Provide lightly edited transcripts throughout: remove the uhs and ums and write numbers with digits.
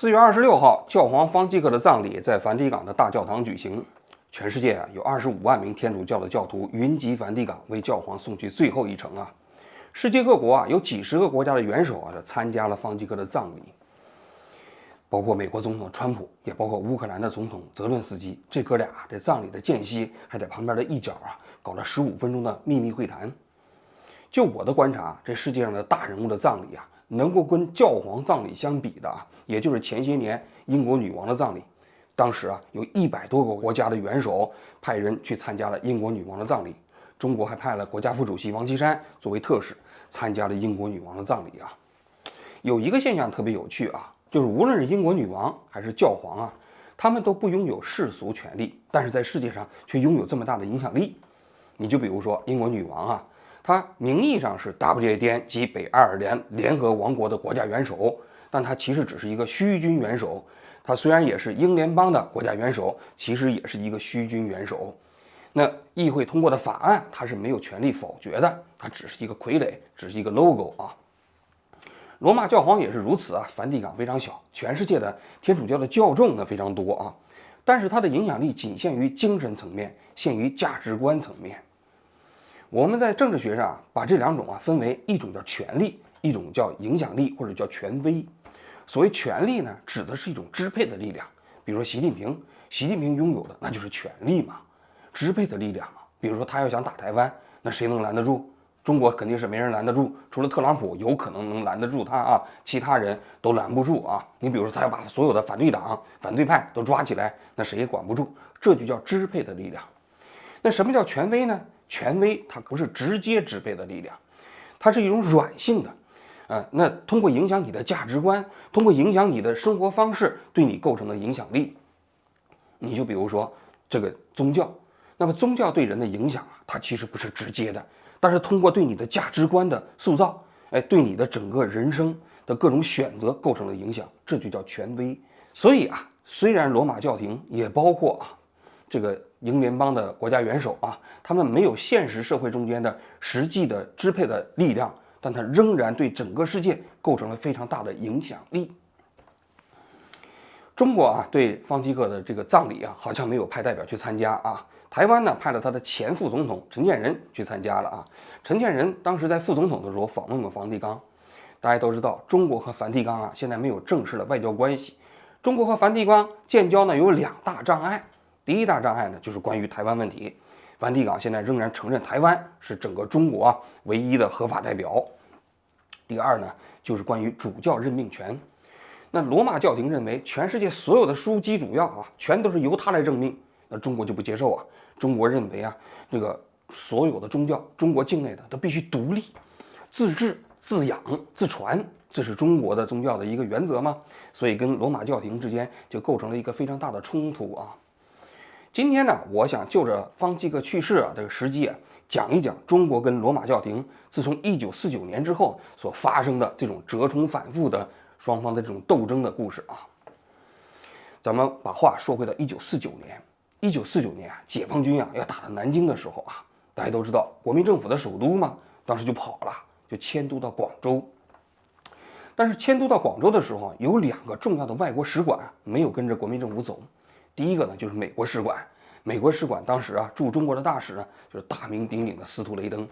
4月26号，教皇方济各的葬礼在梵蒂冈的大教堂举行。全世界有25万名天主教的教徒云集梵蒂冈，为教皇送去最后一程啊！世界各国有几十个国家的元首参加了方济各的葬礼，包括美国总统川普，也包括乌克兰的总统泽伦斯基。这哥俩这葬礼的间隙，还在旁边的一角搞了15分钟的秘密会谈。就我的观察，这世界上的大人物的葬礼能够跟教皇葬礼相比的也就是前些年英国女王的葬礼。当时有100多个国家的元首派人去参加了英国女王的葬礼，中国还派了国家副主席王岐山作为特使参加了英国女王的葬礼有一个现象特别有趣就是无论是英国女王还是教皇他们都不拥有世俗权利，但是在世界上却拥有这么大的影响力。你就比如说英国女王她名义上是 WADN 及北爱尔兰联合王国的国家元首，但她其实只是一个虚军元首。她虽然也是英联邦的国家元首，其实也是一个虚军元首。那议会通过的法案，她是没有权利否决的，她只是一个傀儡，只是一个 logo 罗马教皇也是如此梵蒂冈非常小，全世界的天主教的教众呢非常多但是它的影响力仅限于精神层面，限于价值观层面。我们在政治学上把这两种分为一种叫权力，一种叫影响力或者叫权威。所谓权力呢，指的是一种支配的力量，比如说习近平拥有的那就是权力嘛，支配的力量嘛。比如说他要想打台湾，那谁能拦得住？中国肯定是没人拦得住，除了特朗普有可能能拦得住他其他人都拦不住你比如说他要把所有的反对党、反对派都抓起来，那谁也管不住，这就叫支配的力量。那什么叫权威呢？权威它不是直接支配的力量，它是一种软性的。那通过影响你的价值观，通过影响你的生活方式，对你构成的影响力。你就比如说这个宗教，那么宗教对人的影响它其实不是直接的，但是通过对你的价值观的塑造，对你的整个人生的各种选择构成了影响，这就叫权威。所以虽然罗马教廷也包括这个英联邦的国家元首他们没有现实社会中间的实际的支配的力量，但它仍然对整个世界构成了非常大的影响力。中国对方济各的这个葬礼好像没有派代表去参加台湾呢派了他的前副总统陈建仁去参加了陈建仁当时在副总统的时候访问过梵蒂冈。大家都知道，中国和梵蒂冈现在没有正式的外交关系。中国和梵蒂冈建交呢有2大障碍，第一大障碍呢就是关于台湾问题。梵蒂冈现在仍然承认台湾是整个中国唯一的合法代表。第二呢，就是关于主教任命权。那罗马教廷认为全世界所有的枢机主要全都是由他来任命，那中国就不接受中国认为这个所有的宗教，中国境内的都必须独立、自治、自养、自传，这是中国的宗教的一个原则嘛，所以跟罗马教廷之间就构成了一个非常大的冲突今天呢，我想就着方济各去世这个时机讲一讲中国跟罗马教廷自从1949年之后所发生的这种折冲反复的双方的这种斗争的故事咱们把话说回到1949年，1949年解放军要打到南京的时候大家都知道国民政府的首都嘛，当时就跑了，就迁都到广州。但是迁都到广州的时候有2个重要的外国使馆没有跟着国民政府走。第一个呢就是美国使馆，美国使馆当时驻中国的大使呢就是大名鼎鼎的司徒雷登。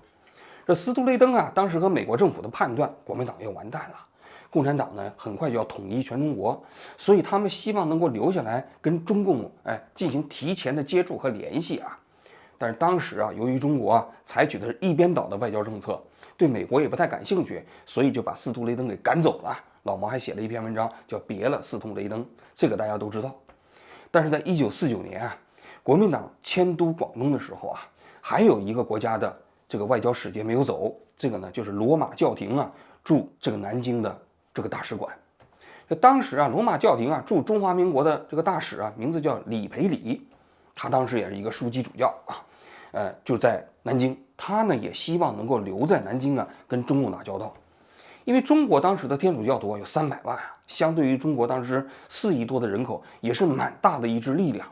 这司徒雷登当时和美国政府的判断，国民党要完蛋了，共产党呢很快就要统一全中国，所以他们希望能够留下来跟中共进行提前的接触和联系但是当时由于中国采取的是一边倒的外交政策，对美国也不太感兴趣，所以就把司徒雷登给赶走了。老毛还写了一篇文章叫《别了司徒雷登》，这个大家都知道。但是在1949年国民党迁都广东的时候还有一个国家的这个外交使节没有走，这个呢就是罗马教廷驻这个南京的这个大使馆。当时罗马教廷驻中华民国的这个大使名字叫李培礼，他当时也是一个枢机主教就在南京，他呢也希望能够留在南京跟中共打交道。因为中国当时的天主教徒有300万相对于中国当时4亿多的人口，也是蛮大的一支力量。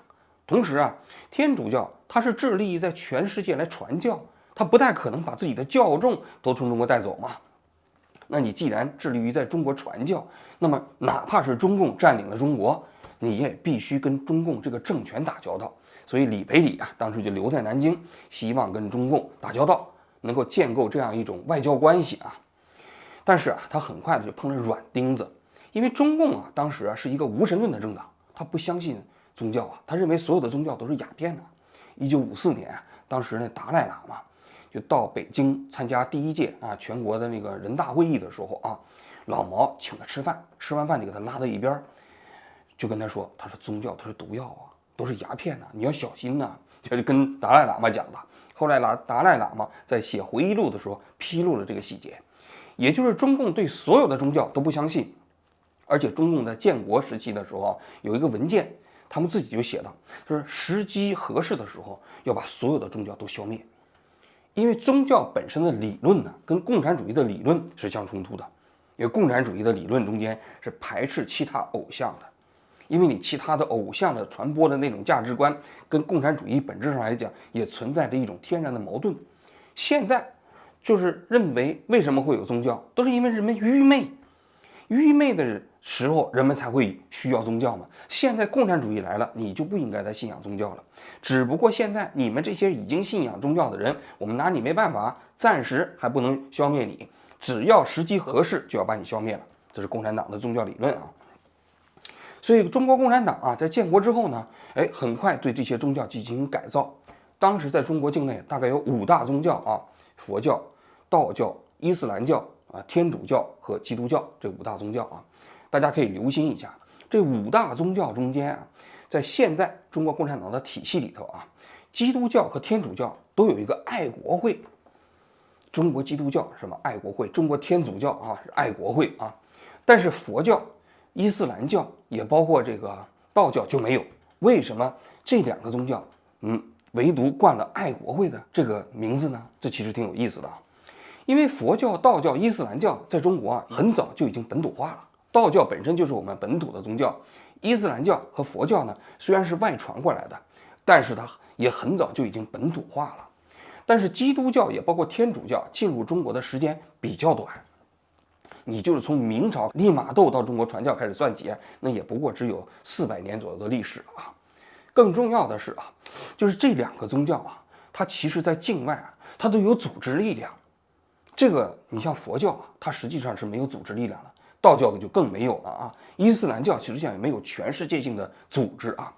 同时天主教它是致力于在全世界来传教，它不太可能把自己的教众都从中国带走嘛。那你既然致力于在中国传教，那么哪怕是中共占领了中国，你也必须跟中共这个政权打交道。所以李培礼啊，当时就留在南京，希望跟中共打交道，能够建构这样一种外交关系啊。但是啊，他很快的就碰了软钉子，因为中共啊，当时啊是一个无神论的政党，他不相信宗教啊，他认为所有的宗教都是鸦片的。1954年，当时那达赖喇嘛就到北京参加第1届全国的那个人大会议的时候啊，老毛请他吃饭，吃完饭就给他拉到一边，就跟他说，他说宗教它是毒药啊，都是鸦片呐，你要小心呐，就是跟达赖喇嘛讲的。后来达赖喇嘛在写回忆录的时候披露了这个细节，也就是中共对所有的宗教都不相信，而且中共在建国时期的时候有一个文件，他们自己就写到，就是时机合适的时候要把所有的宗教都消灭，因为宗教本身的理论呢，跟共产主义的理论是相冲突的，因为共产主义的理论中间是排斥其他偶像的。因为你其他的偶像的传播的那种价值观，跟共产主义本质上来讲也存在着一种天然的矛盾。现在就是认为为什么会有宗教，都是因为人们愚昧，愚昧的时候人们才会需要宗教嘛。现在共产主义来了，你就不应该再信仰宗教了。只不过现在你们这些已经信仰宗教的人，我们拿你没办法，暂时还不能消灭你，只要时机合适就要把你消灭了。这是共产党的宗教理论啊。所以中国共产党啊，在建国之后呢，很快对这些宗教进行改造。当时在中国境内大概有5大宗教啊，佛教、道教、伊斯兰教啊、天主教和基督教这5大宗教啊，大家可以留心一下。这5大宗教中间啊，在现在中国共产党的体系里头啊，基督教和天主教都有一个爱国会。中国基督教什么爱国会，中国天主教啊是爱国会啊，但是佛教、伊斯兰教也包括这个道教就没有。为什么这2个宗教唯独冠了爱国会的这个名字呢？这其实挺有意思的啊。因为佛教、道教、伊斯兰教在中国啊很早就已经本土化了。道教本身就是我们本土的宗教，伊斯兰教和佛教呢虽然是外传过来的，但是它也很早就已经本土化了。但是基督教也包括天主教进入中国的时间比较短，你就是从明朝利玛窦到中国传教开始算起，那也不过只有400年左右的历史啊。更重要的是啊，就是这2个宗教啊，它其实在境外啊，它都有组织力量。这个你像佛教啊，它实际上是没有组织力量的，道教就更没有了啊。伊斯兰教实际上也没有全世界性的组织啊。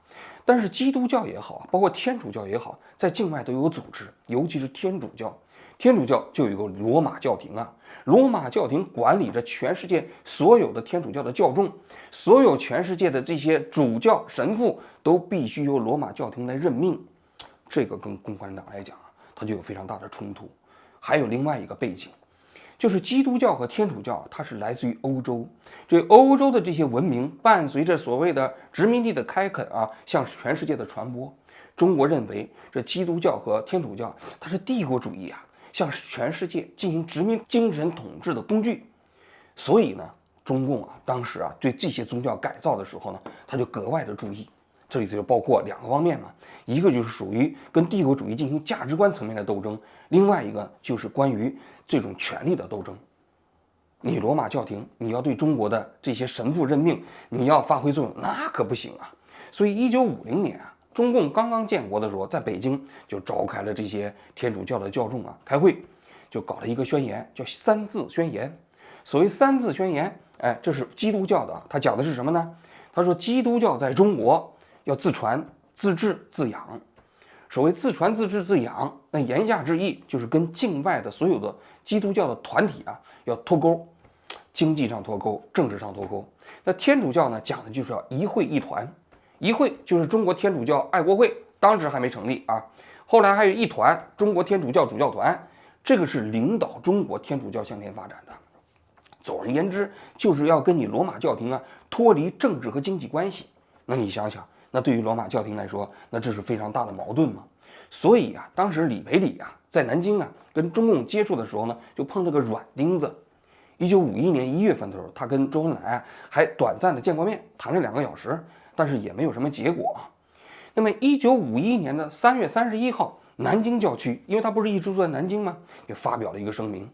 但是基督教也好，包括天主教也好，在境外都有组织，尤其是天主教。天主教就有一个罗马教廷啊，罗马教廷管理着全世界所有的天主教的教众，所有全世界的这些主教、神父都必须由罗马教廷来任命。这个跟共产党来讲啊，它就有非常大的冲突。还有另外一个背景，就是基督教和天主教它是来自于欧洲，这欧洲的这些文明伴随着所谓的殖民地的开垦啊，向全世界的传播。中国认为这基督教和天主教它是帝国主义啊，向全世界进行殖民精神统治的工具。所以呢，中共啊当时啊对这些宗教改造的时候呢，他就格外的注意。这里头就包括2个方面嘛，一个就是属于跟帝国主义进行价值观层面的斗争，另外一个就是关于这种权力的斗争。你罗马教廷，你要对中国的这些神父任命，你要发挥作用，那可不行啊。所以1950年啊，中共刚刚建国的时候，在北京就召开了这些天主教的教众啊开会，就搞了一个宣言，叫3字宣言。所谓3字宣言，这是基督教的啊，它讲的是什么呢？他说基督教在中国要自传、自治、自养。所谓自传、自治、自养，那言下之意就是跟境外的所有的基督教的团体啊要脱钩，经济上脱钩，政治上脱钩。那天主教呢讲的就是要一会一团，一会就是中国天主教爱国会，当时还没成立啊，后来还有一团中国天主教主教团，这个是领导中国天主教向前发展的。总而言之，就是要跟你罗马教廷啊脱离政治和经济关系。那你想想，那对于罗马教廷来说，那这是非常大的矛盾嘛。所以啊，当时李培礼啊在南京啊跟中共接触的时候呢，就碰这个软钉子。1951年1月份的时候，他跟周恩来啊还短暂的见过面，谈了2个小时，但是也没有什么结果啊。那么1951年的3月31号，南京教区，因为他不是一直住在南京吗，也发表了一个声明。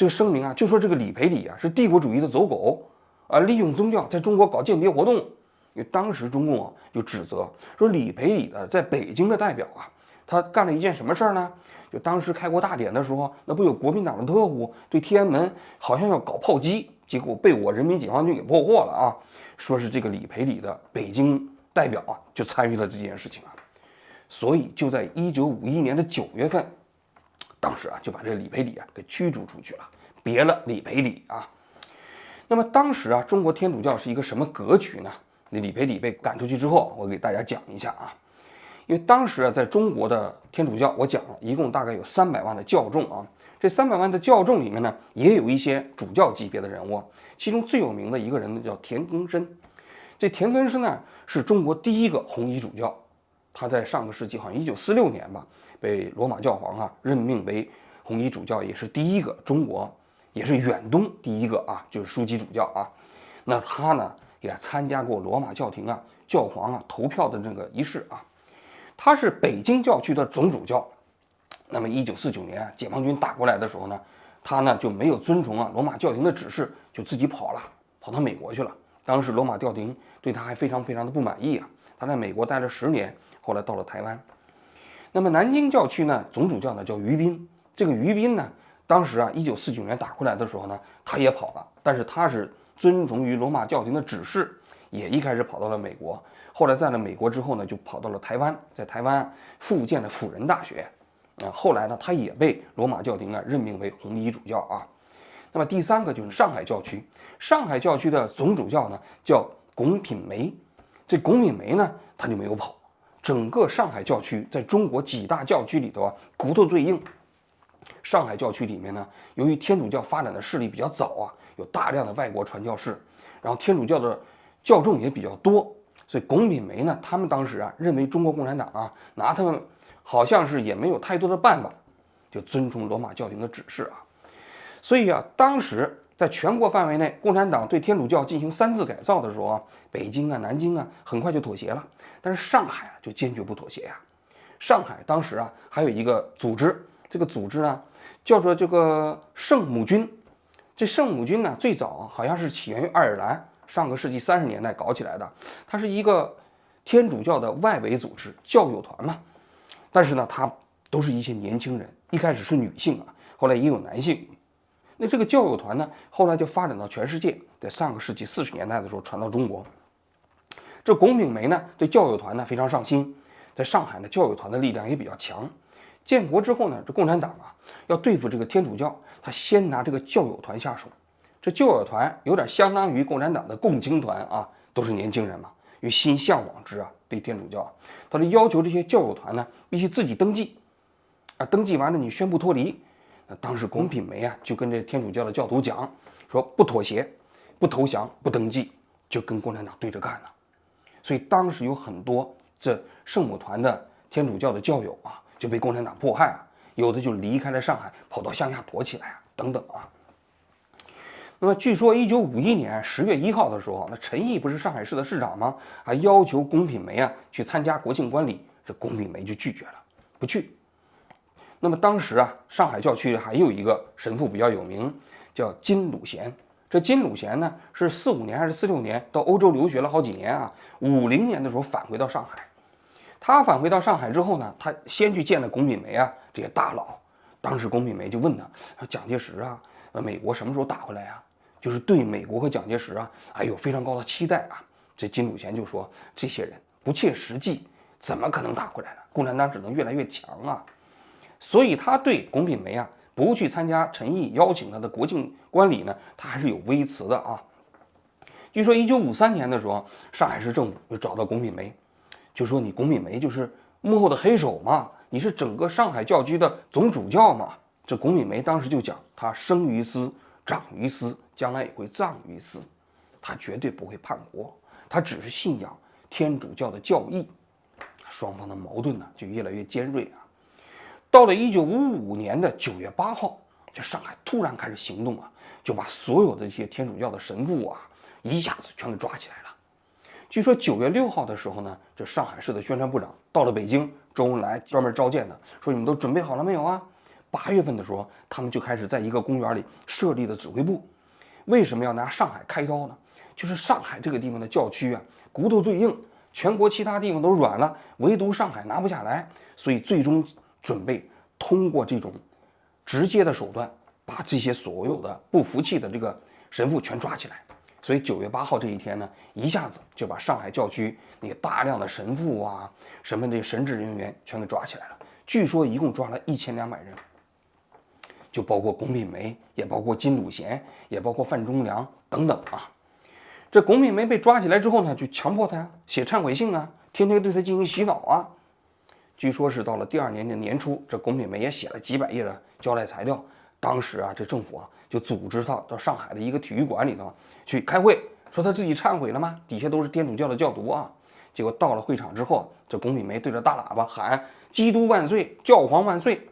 这个声明啊，就说这个李培礼啊是帝国主义的走狗啊，利用宗教在中国搞间谍活动。因为当时中共啊就指责说李培礼的在北京的代表啊，他干了一件什么事儿呢？就当时开国大典的时候，那不有国民党的特务对天安门好像要搞炮击，结果被我人民解放军给破获了啊！说是这个李培礼的北京代表啊就参与了这件事情啊，所以就在1951年的9月份，当时啊就把这李培礼啊给驱逐出去了，别了李培礼啊。那么当时啊，中国天主教是一个什么格局呢？那李培礼被赶出去之后，我给大家讲一下啊。因为当时啊，在中国的天主教，我讲了一共大概有300万的教众啊。这300万的教众里面呢，也有一些主教级别的人物，其中最有名的一个人呢叫田庚申。这田庚申呢，是中国第一个红衣主教，他在上个世纪好像1946年吧，被罗马教皇啊任命为红衣主教，也是第一个中国，也是远东第一个啊，就是枢机主教啊。那他呢？也参加过罗马教廷啊教皇啊投票的这个仪式啊，他是北京教区的总主教。那么1949年啊，解放军打过来的时候呢，他呢就没有遵从啊罗马教廷的指示，就自己跑到美国去了。当时罗马教廷对他还非常的不满意啊，他在美国待了10年，后来到了台湾。那么南京教区呢，总主教呢叫于彬。这个于彬呢，当时啊1949年打过来的时候呢，他也跑了，但是他是遵从于罗马教廷的指示，也一开始跑到了美国，后来在了美国之后呢，就跑到了台湾，在台湾复建了辅仁大学，后来呢，他也被罗马教廷任命为红衣主教啊。那么第3个就是上海教区，上海教区的总主教呢叫龚品梅，这龚品梅呢他就没有跑，整个上海教区在中国几大教区里头啊，骨头最硬。上海教区里面呢，由于天主教发展的势力比较早啊，有大量的外国传教士，然后天主教的教众也比较多，所以龚品梅呢，他们当时啊认为中国共产党啊拿他们好像是也没有太多的办法，就遵从罗马教廷的指示啊。所以啊，当时在全国范围内，共产党对天主教进行3次改造的时候啊，北京啊、南京啊很快就妥协了，但是上海啊就坚决不妥协呀。上海当时啊还有一个组织，这个组织呢叫做这个圣母军。这圣母军呢，最早好像是起源于爱尔兰，上个世纪30年代搞起来的。它是一个天主教的外围组织，教友团嘛。但是呢，它都是一些年轻人，一开始是女性啊，后来也有男性。那这个教友团呢，后来就发展到全世界，在上个世纪40年代的时候传到中国。这龚品梅呢，对教友团呢非常上心，在上海呢，教友团的力量也比较强。建国之后呢，这共产党啊要对付这个天主教，他先拿这个教友团下手。这教友团有点相当于共产党的共青团啊，都是年轻人嘛，有心向往之啊，对天主教，他就要求这些教友团呢必须自己登记啊，登记完了你宣布脱离。那当时龚品梅啊就跟这天主教的教徒讲说，不妥协，不投降，不登记，就跟共产党对着干了。所以当时有很多这圣母团的天主教的教友啊，就被共产党迫害啊，有的就离开了上海，跑到乡下躲起来啊，等等啊。那么据说1951年10月1号的时候，那陈毅不是上海市的市长吗？还要求龚品梅啊去参加国庆观礼，这龚品梅就拒绝了，不去。那么当时啊，上海教区还有一个神父比较有名，叫金鲁贤。这金鲁贤呢，是45年还是46年到欧洲留学了好几年啊，50年的时候返回到上海。他返回到上海之后呢，他先去见了龚品梅啊这些大佬。当时龚品梅就问他，蒋介石啊，美国什么时候打回来啊？就是对美国和蒋介石啊，有非常高的期待啊。这金鲁贤就说，这些人不切实际，怎么可能打回来呢？共产党只能越来越强啊。所以他对龚品梅啊不去参加陈毅邀请他的国庆观礼呢，他还是有微词的啊。据说1953年的时候，上海市政府就找到龚品梅，就说你龚品梅就是幕后的黑手嘛，你是整个上海教区的总主教嘛。这龚品梅当时就讲，他生于斯，长于斯，将来也会葬于斯，他绝对不会叛国，他只是信仰天主教的教义。双方的矛盾呢就越来越尖锐啊。到了1955年的9月8号，这上海突然开始行动啊，就把所有的这些天主教的神父啊一下子全给抓起来了。据说9月6号的时候呢，这上海市的宣传部长到了北京，周恩来专门召见他，说你们都准备好了没有啊？ 8月份的时候，他们就开始在一个公园里设立了指挥部。为什么要拿上海开刀呢？就是上海这个地方的教区啊，骨头最硬，全国其他地方都软了，唯独上海拿不下来，所以最终准备通过这种直接的手段，把这些所有的不服气的这个神父全抓起来。所以9月8号这一天呢，一下子就把上海教区那个大量的神父啊，什么这神职人员全给抓起来了。据说一共抓了1200人，就包括龚品梅，也包括金鲁贤，也包括范仲良等等啊。这龚品梅被抓起来之后呢，就强迫他写忏悔信啊，天天对他进行洗脑啊。据说是到了第2年的年初，这龚品梅也写了几百页的交代材料。当时啊，这政府啊就组织他到上海的一个体育馆里头去开会，说他自己忏悔了吗？底下都是天主教的教徒啊。结果到了会场之后，这龚品梅对着大喇叭喊“基督万岁，教皇万岁”，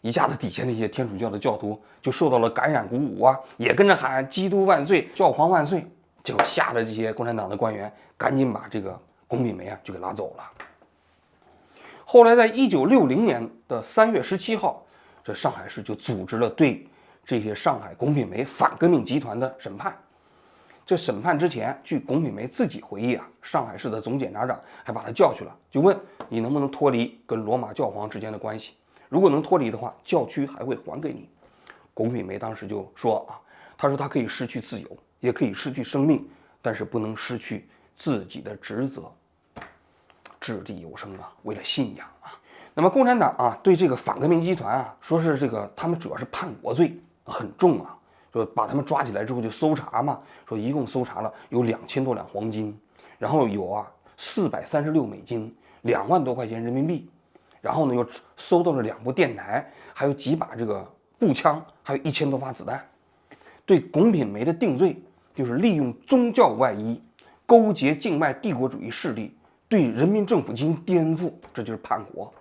一下子底下那些天主教的教徒就受到了感染鼓舞啊，也跟着喊“基督万岁，教皇万岁”。结果吓得这些共产党的官员赶紧把这个龚品梅啊就给拉走了。后来在1960年的3月17号，这上海市就组织了对这些上海龚品梅反革命集团的审判。这审判之前，据龚品梅自己回忆啊，上海市的总检察长还把他叫去了，就问你能不能脱离跟罗马教皇之间的关系，如果能脱离的话，教区还会还给你。龚品梅当时就说啊，他说他可以失去自由，也可以失去生命，但是不能失去自己的职责，掷地有声啊，为了信仰啊。那么共产党啊，对这个反革命集团啊，说是这个他们主要是叛国罪很重啊，说把他们抓起来之后就搜查嘛，说一共搜查了有2000多两黄金，然后有啊436美金，2万多块钱人民币，然后呢又搜到了2部电台，还有几把这个步枪，还有1000多发子弹。对龚品梅的定罪就是利用宗教外衣，勾结境外帝国主义势力，对人民政府进行颠覆，这就是叛国。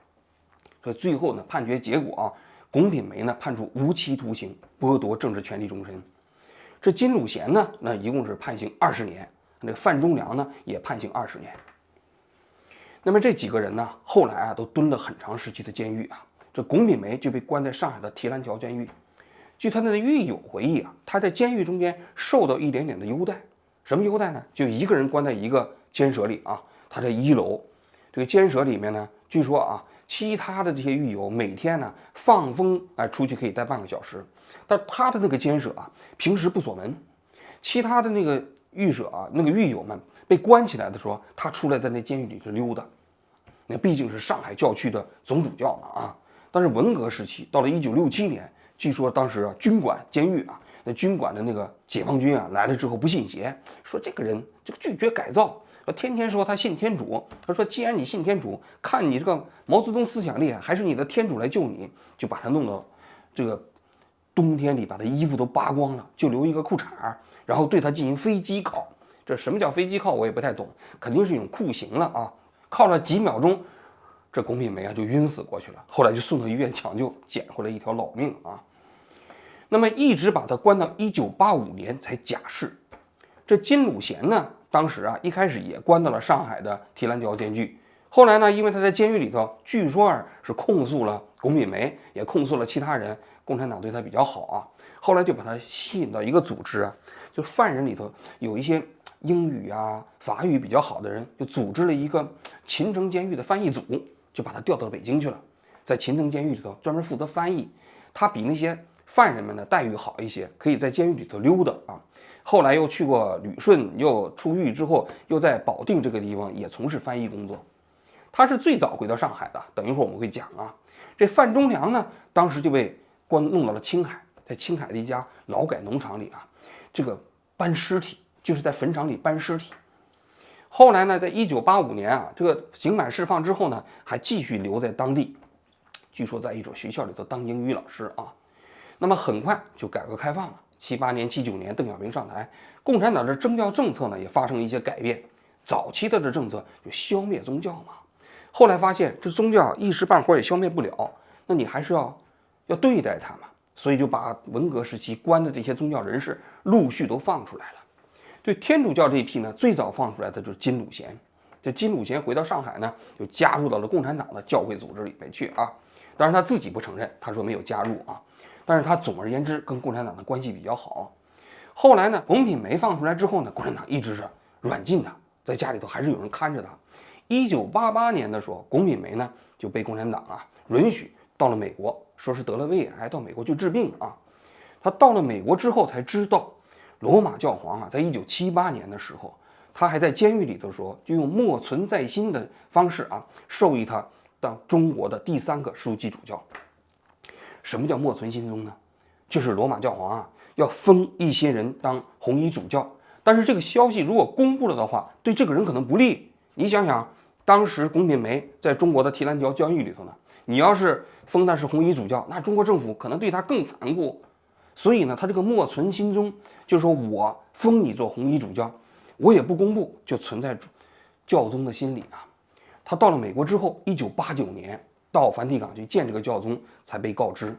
所以最后呢，判决结果啊，龚品梅呢判处无期徒刑，剥夺政治权利终身。这金鲁贤呢，那一共是判刑20年，那范仲良呢也判刑20年。那么这几个人呢，后来啊都蹲了很长时期的监狱啊。这龚品梅就被关在上海的提篮桥监狱。据他的狱友回忆啊，他在监狱中间受到一点点的优待。什么优待呢？就一个人关在一个监舍里啊，他在1楼。这个监舍里面呢，据说啊，其他的这些狱友每天呢放风出去可以待半个小时，但他的那个监舍啊，平时不锁门。其他的那个狱舍啊，那个狱友们被关起来的时候，他出来在那监狱里头溜达。那毕竟是上海教区的总主教嘛啊。但是文革时期到了1967年，据说当时啊军管监狱啊，那军管的那个解放军啊来了之后不信邪，说这个人这个拒绝改造，天天说他信天主。他说既然你信天主，看你这个毛泽东思想厉害，还是你的天主来救你，就把他弄到这个冬天里，把他衣服都扒光了，就留一个裤衩，然后对他进行飞机铐。这什么叫飞机铐我也不太懂，肯定是一种酷刑了啊。铐了几秒钟，这龚品梅啊就晕死过去了，后来就送到医院抢救，捡回来一条老命啊。那么一直把他关到1985年才假释。这金鲁贤呢，当时啊一开始也关到了上海的提篮桥监狱，后来呢，因为他在监狱里头，据说是控诉了龚品梅，也控诉了其他人，共产党对他比较好啊，后来就把他吸引到一个组织啊，就犯人里头有一些英语啊、法语比较好的人，就组织了一个秦城监狱的翻译组，就把他调到北京去了，在秦城监狱里头专门负责翻译。他比那些犯人们的待遇好一些，可以在监狱里头溜达啊。后来又去过旅顺，又出狱之后，又在保定这个地方也从事翻译工作。他是最早回到上海的，等一会儿我们会讲啊。这范仲良呢，当时就被弄到了青海，在青海的一家劳改农场里啊，这个搬尸体，就是在坟场里搬尸体。后来呢，在1985年啊，这个刑满释放之后呢，还继续留在当地，据说在一所学校里头当英语老师啊。那么很快就改革开放了，78年、79年，邓小平上台，共产党的征教政策呢也发生了一些改变。早期的这政策就消灭宗教嘛，后来发现这宗教一时半会儿也消灭不了，那你还是要对待它嘛，所以就把文革时期关的这些宗教人士陆续都放出来了。对天主教这一批呢，最早放出来的就是金鲁贤。这金鲁贤回到上海呢，就加入到了共产党的教会组织里面去啊。当然他自己不承认，他说没有加入啊。但是他总而言之跟共产党的关系比较好。后来呢，龚品梅放出来之后呢，共产党一直是软禁他，在家里头还是有人看着他。1988年的时候，龚品梅呢就被共产党允许到了美国，说是得了胃癌，到美国去治病啊。他到了美国之后才知道，罗马教皇在1978年的时候，他还在监狱里的时候，就用默存在心的方式授意他当中国的第3个枢机主教。什么叫默存心中呢？就是罗马教皇要封一些人当红衣主教，但是这个消息如果公布了的话，对这个人可能不利。你想想，当时龚品梅在中国的提篮桥监狱里头呢，你要是封他是红衣主教，那中国政府可能对他更残酷。所以呢，他这个默存心中，就是说我封你做红衣主教，我也不公布，就存在教宗的心里他到了美国之后，1989年到梵蒂冈去见这个教宗，才被告知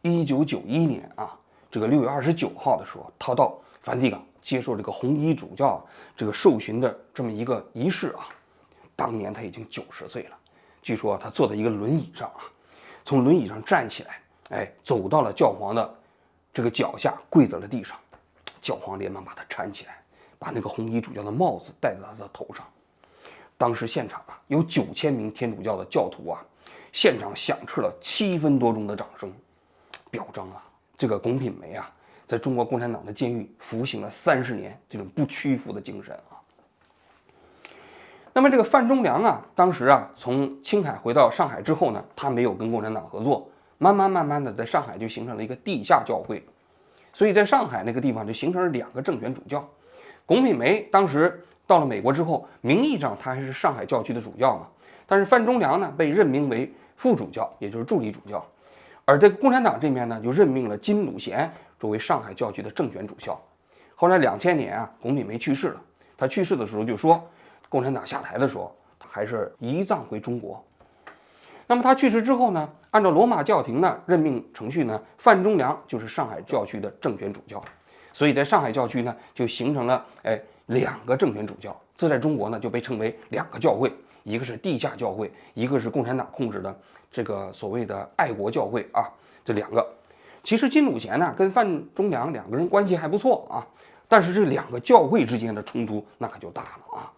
，1991年这个6月29号的时候，他到梵蒂冈接受这个红衣主教这个授勋的这么一个仪式当年他已经90岁了，据说他坐在一个轮椅上从轮椅上站起来，走到了教皇的这个脚下，跪在了地上，教皇连忙把他搀起来，把那个红衣主教的帽子戴在他的头上。当时现场有9000名天主教的教徒现场响彻了7分多钟的掌声，表彰这个龚品梅在中国共产党的监狱服刑了30年，这种不屈服的精神那么这个范仲良当时从青海回到上海之后呢，他没有跟共产党合作，慢慢的在上海就形成了一个地下教会，所以在上海那个地方就形成了2个政权主教。龚品梅当时到了美国之后，名义上他还是上海教区的主教嘛，但是范仲良呢被任命为副主教，也就是助理主教，而这个共产党这边呢就任命了金鲁贤作为上海教区的政权主教。后来2000年龚品梅去世了，他去世的时候就说，共产党下台的时候，他还是移葬回中国。那么他去世之后呢，按照罗马教廷的任命程序呢，范仲良就是上海教区的政权主教，所以在上海教区呢就形成了2个政权主教。这在中国呢就被称为2个教会，一个是地下教会，一个是共产党控制的这个所谓的爱国教会这2个。其实金鲁贤呢跟范仲良2个人关系还不错但是这2个教会之间的冲突那可就大了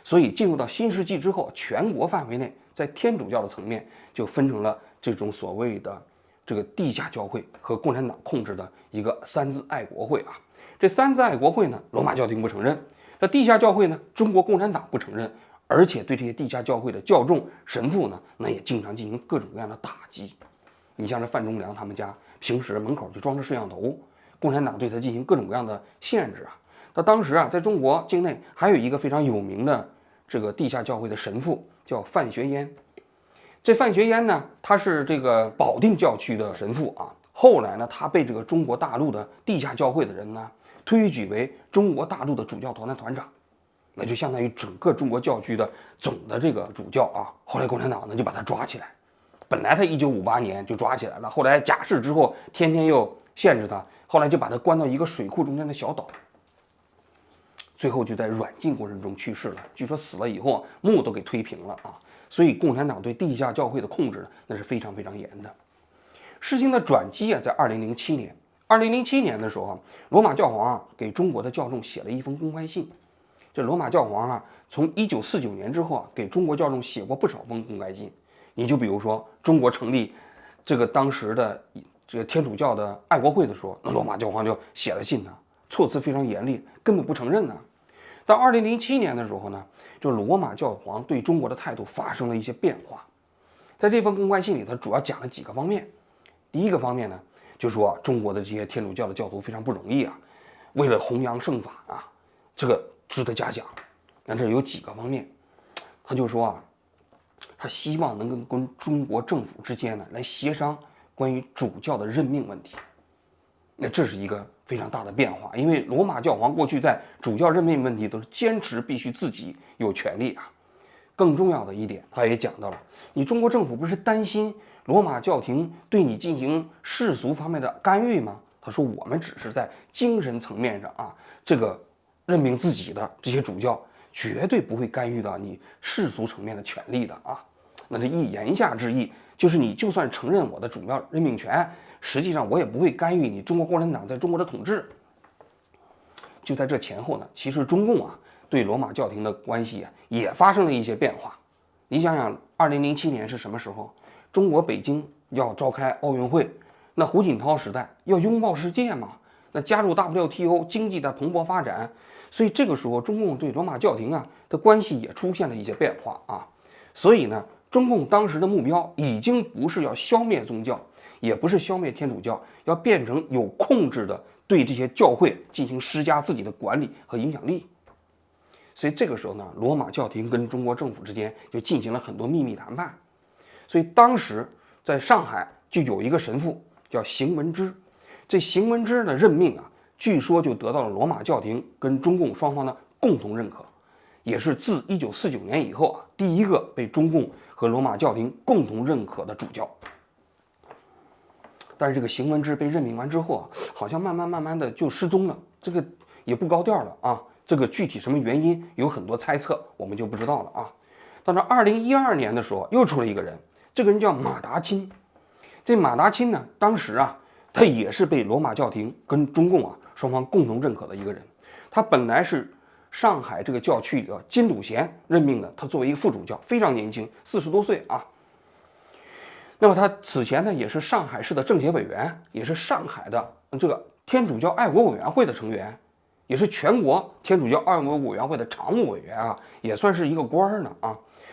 所以进入到新世纪之后，全国范围内在天主教的层面就分成了这种所谓的这个地下教会和共产党控制的一个3自爱国会这3自爱国会呢，罗马教廷不承认；那地下教会呢，中国共产党不承认，而且对这些地下教会的教众神父呢，那也经常进行各种各样的打击。你像这范仲良他们家平时门口就装着摄像头，共产党对他进行各种各样的限制他当时在中国境内还有一个非常有名的这个地下教会的神父叫范学淹。这范学淹呢，他是这个保定教区的神父后来呢，他被这个中国大陆的地下教会的人呢推举为中国大陆的主教团的团长，那就相当于整个中国教区的总的这个主教后来共产党呢就把他抓起来，本来他1958年就抓起来了，后来假释之后天天又限制他，后来就把他关到一个水库中间的小岛，最后就在软禁过程中去世了。据说死了以后墓都给推平了所以共产党对地下教会的控制那是非常非常严的。事情的转机在2007年。2007年的时候罗马教皇给中国的教众写了一封公开信。这罗马教皇从1949年之后给中国教众写过不少封公开信。你就比如说中国成立这个当时的这个天主教的爱国会的时候，那罗马教皇就写了信措辞非常严厉，根本不承认到2007年的时候呢，就罗马教皇对中国的态度发生了一些变化。在这封公开信里，他主要讲了几个方面。第一个方面呢，就说中国的这些天主教的教徒非常不容易为了弘扬圣法这个值得嘉奖。但这有几个方面，他就说他希望能跟中国政府之间呢来协商关于主教的任命问题。那这是一个非常大的变化，因为罗马教皇过去在主教任命问题都是坚持必须自己有权利更重要的一点，他也讲到了，你中国政府不是担心罗马教廷对你进行世俗方面的干预吗？他说我们只是在精神层面上这个任命自己的这些主教绝对不会干预到你世俗层面的权利的那这一言下之意就是你就算承认我的主教任命权，实际上我也不会干预你中国共产党在中国的统治。就在这前后呢，其实中共对罗马教廷的关系也发生了一些变化。你想想，2007年是什么时候？中国北京要召开奥运会，那胡锦涛时代要拥抱世界嘛，那加入 WTO 经济的蓬勃发展，所以这个时候中共对罗马教廷的关系也出现了一些变化所以呢，中共当时的目标已经不是要消灭宗教，也不是消灭天主教，要变成有控制的对这些教会进行施加自己的管理和影响力。所以这个时候呢，罗马教廷跟中国政府之间就进行了很多秘密谈判。所以当时在上海就有一个神父叫邢文之，这邢文之的任命据说就得到了罗马教廷跟中共双方的共同认可，也是自1949年以后第一个被中共和罗马教廷共同认可的主教。但是这个邢文之被任命完之后好像慢慢的就失踪了，这个也不高调了这个具体什么原因有很多猜测，我们就不知道了到了2012年的时候，又出了一个人，这个人叫马达钦。这马达钦呢，当时他也是被罗马教廷跟中共双方共同认可的一个人。他本来是上海这个教区的金笃贤任命的，他作为一个副主教，非常年轻，40多岁那么他此前呢，也是上海市的政协委员，也是上海的这个天主教爱国委员会的成员，也是全国天主教爱国委员会的常务委员也算是一个官呢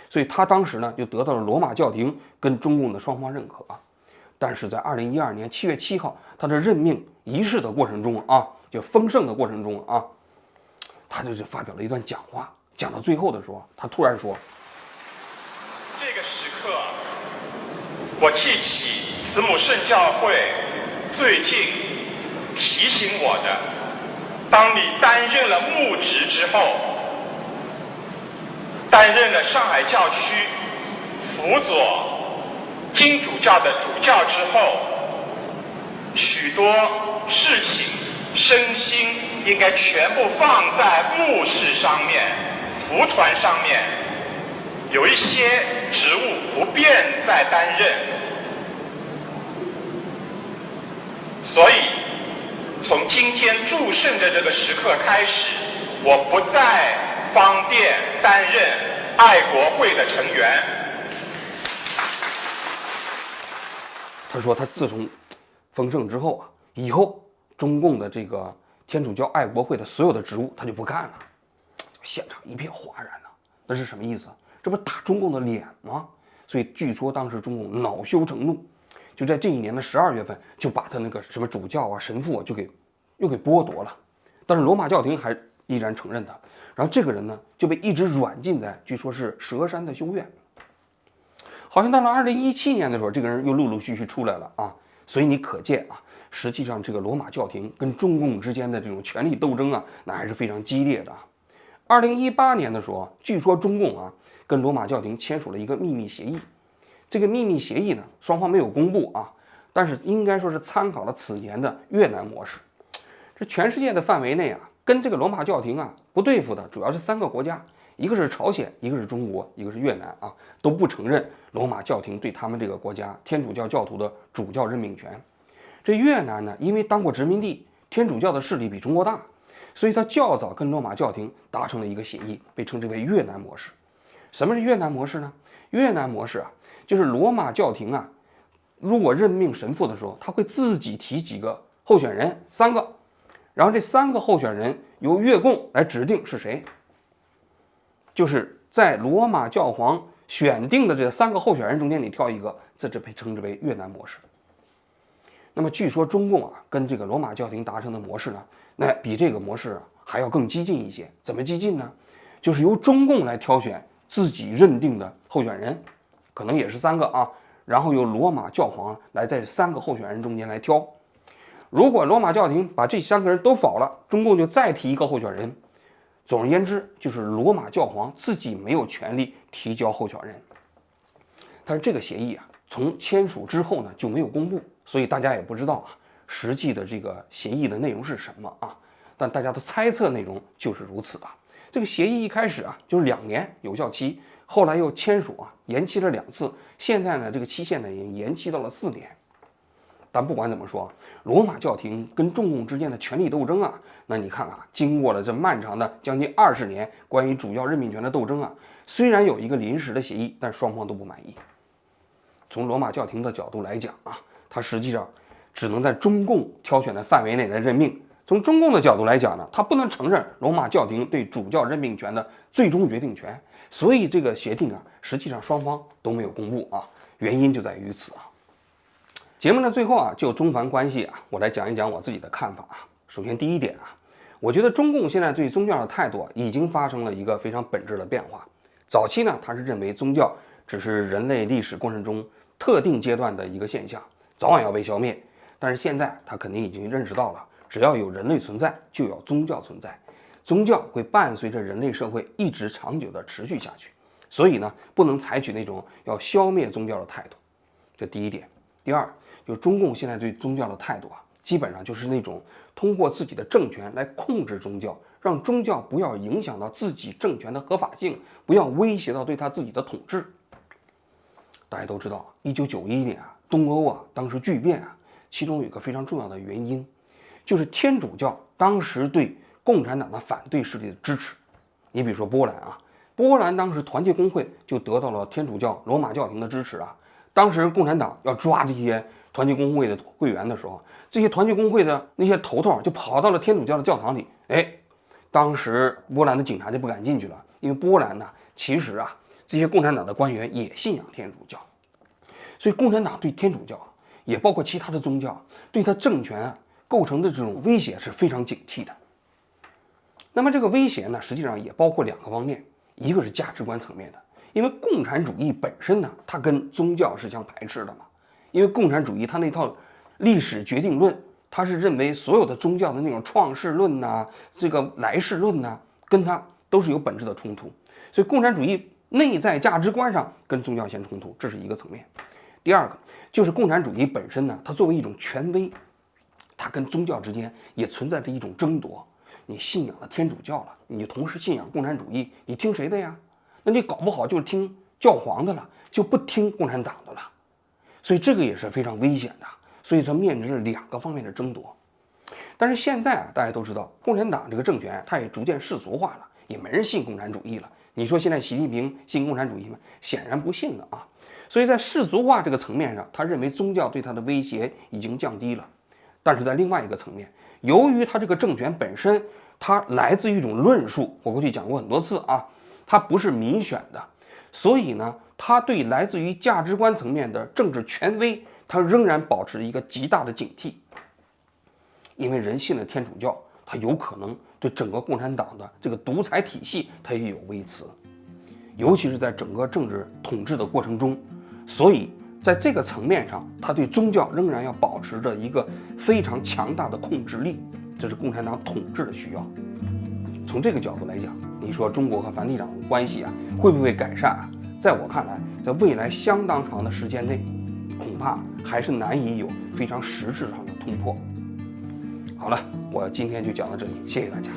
所以他当时呢就得到了罗马教廷跟中共的双方认可但是在2012年7月7号，他的任命仪式的过程中就封圣的过程中他就是发表了一段讲话，讲到最后的时候，他突然说：“这个时刻，我记起慈母圣教会最近提醒我的，当你担任了牧职之后，担任了上海教区辅佐金主教的主教之后，许多事情身心应该全部放在牧事上面、服传上面，有一些职务不便再担任。所以从今天祝圣的这个时刻开始，我不再方便担任爱国会的成员。”他说他自从封圣之后以后中共的这个天主教爱国会的所有的职务他就不干了，现场一片哗然那是什么意思？这不是打中共的脸吗？所以据说当时中共恼羞成怒，就在这一年的12月份就把他那个什么主教神父又给剥夺了，但是罗马教廷还依然承认他，然后这个人呢就被一直软禁在据说是佘山的修院。好像到了2017年的时候，这个人又陆陆续续出来了所以你可见实际上这个罗马教廷跟中共之间的这种权力斗争那还是非常激烈的2018年的时候，据说中共跟罗马教廷签署了一个秘密协议，这个秘密协议呢，双方没有公布但是应该说是参考了此年的越南模式。这全世界的范围内跟这个罗马教廷不对付的主要是3个国家，一个是朝鲜，一个是中国，一个是越南都不承认罗马教廷对他们这个国家天主教教徒的主教任命权。这越南呢，因为当过殖民地，天主教的势力比中国大，所以他较早跟罗马教廷达成了一个协议，被称之为越南模式。什么是越南模式呢？越南模式就是罗马教廷如果任命神父的时候，他会自己提几个候选人，3个，然后这3个候选人由越共来指定是谁，就是在罗马教皇选定的这3个候选人中间你挑一个，这被称之为越南模式。那么据说中共跟这个罗马教廷达成的模式呢，那比这个模式还要更激进一些。怎么激进呢？就是由中共来挑选自己认定的候选人，可能也是3个然后由罗马教皇来在3个候选人中间来挑。如果罗马教廷把这3个人都否了，中共就再提一个候选人。总而言之，就是罗马教皇自己没有权利提交候选人。但是这个协议从签署之后呢就没有公布，所以大家也不知道实际的这个协议的内容是什么但大家的猜测内容就是如此这个协议一开始就是2年有效期，后来又签署延期了2次，现在呢这个期限呢也延期到了4年。但不管怎么说，罗马教廷跟中共之间的权力斗争那你看经过了这漫长的将近20年关于主教任命权的斗争虽然有一个临时的协议，但双方都不满意。从罗马教廷的角度来讲它实际上只能在中共挑选的范围内来任命。从中共的角度来讲呢，它不能承认罗马教廷对主教任命权的最终决定权，所以这个协定实际上双方都没有公布原因就在于此节目的最后就中梵关系我来讲一讲我自己的看法首先第一点我觉得中共现在对宗教的态度已经发生了一个非常本质的变化。早期呢，他是认为宗教只是人类历史过程中特定阶段的一个现象，早晚要被消灭。但是现在他肯定已经认识到了，只要有人类存在，就有宗教存在，宗教会伴随着人类社会一直长久的持续下去。所以呢，不能采取那种要消灭宗教的态度。这第一点。第二，就中共现在对宗教的态度基本上就是那种通过自己的政权来控制宗教，让宗教不要影响到自己政权的合法性，不要威胁到对他自己的统治。大家都知道，1991年东欧当时巨变其中有一个非常重要的原因，就是天主教当时对共产党的反对势力的支持。你比如说波兰波兰当时团结工会就得到了天主教罗马教廷的支持当时共产党要抓这些团结工会的会员的时候，这些团结工会的那些头头就跑到了天主教的教堂里。当时波兰的警察就不敢进去了，因为波兰呢，其实这些共产党的官员也信仰天主教，所以共产党对天主教也包括其他的宗教对他政权构成的这种威胁是非常警惕的。那么这个威胁呢，实际上也包括2个方面，一个是价值观层面的，因为共产主义本身呢，它跟宗教是相排斥的嘛。因为共产主义它那套历史决定论，它是认为所有的宗教的那种创世论这个来世论跟它都是有本质的冲突，所以共产主义内在价值观上跟宗教先冲突，这是一个层面。第二个就是共产主义本身呢，它作为一种权威，它跟宗教之间也存在着一种争夺。你信仰了天主教了，你同时信仰共产主义，你听谁的呀？那你搞不好就听教皇的了，就不听共产党的了。所以这个也是非常危险的，所以它面临着2个方面的争夺。但是现在大家都知道，共产党这个政权它也逐渐世俗化了，也没人信共产主义了。你说现在习近平信共产主义吗？显然不信了所以在世俗化这个层面上，他认为宗教对他的威胁已经降低了。但是在另外一个层面，由于他这个政权本身它来自于一种论述，我过去讲过很多次它不是民选的，所以呢，他对来自于价值观层面的政治权威，他仍然保持一个极大的警惕。因为人信了天主教，他有可能对整个共产党的这个独裁体系，他也有微词，尤其是在整个政治统治的过程中。所以在这个层面上，他对宗教仍然要保持着一个非常强大的控制力，这是共产党统治的需要。从这个角度来讲，你说中国和梵蒂冈关系会不会改善在我看来，在未来相当长的时间内，恐怕还是难以有非常实质上的突破。好了，我今天就讲到这里，谢谢大家。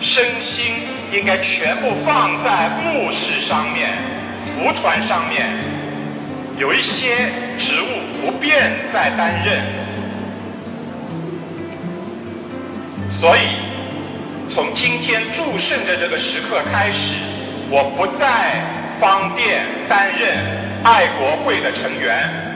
身心应该全部放在牧事上面、福传上面，有一些职务不便再担任，所以从今天祝圣的这个时刻开始，我不再方便担任爱国会的成员。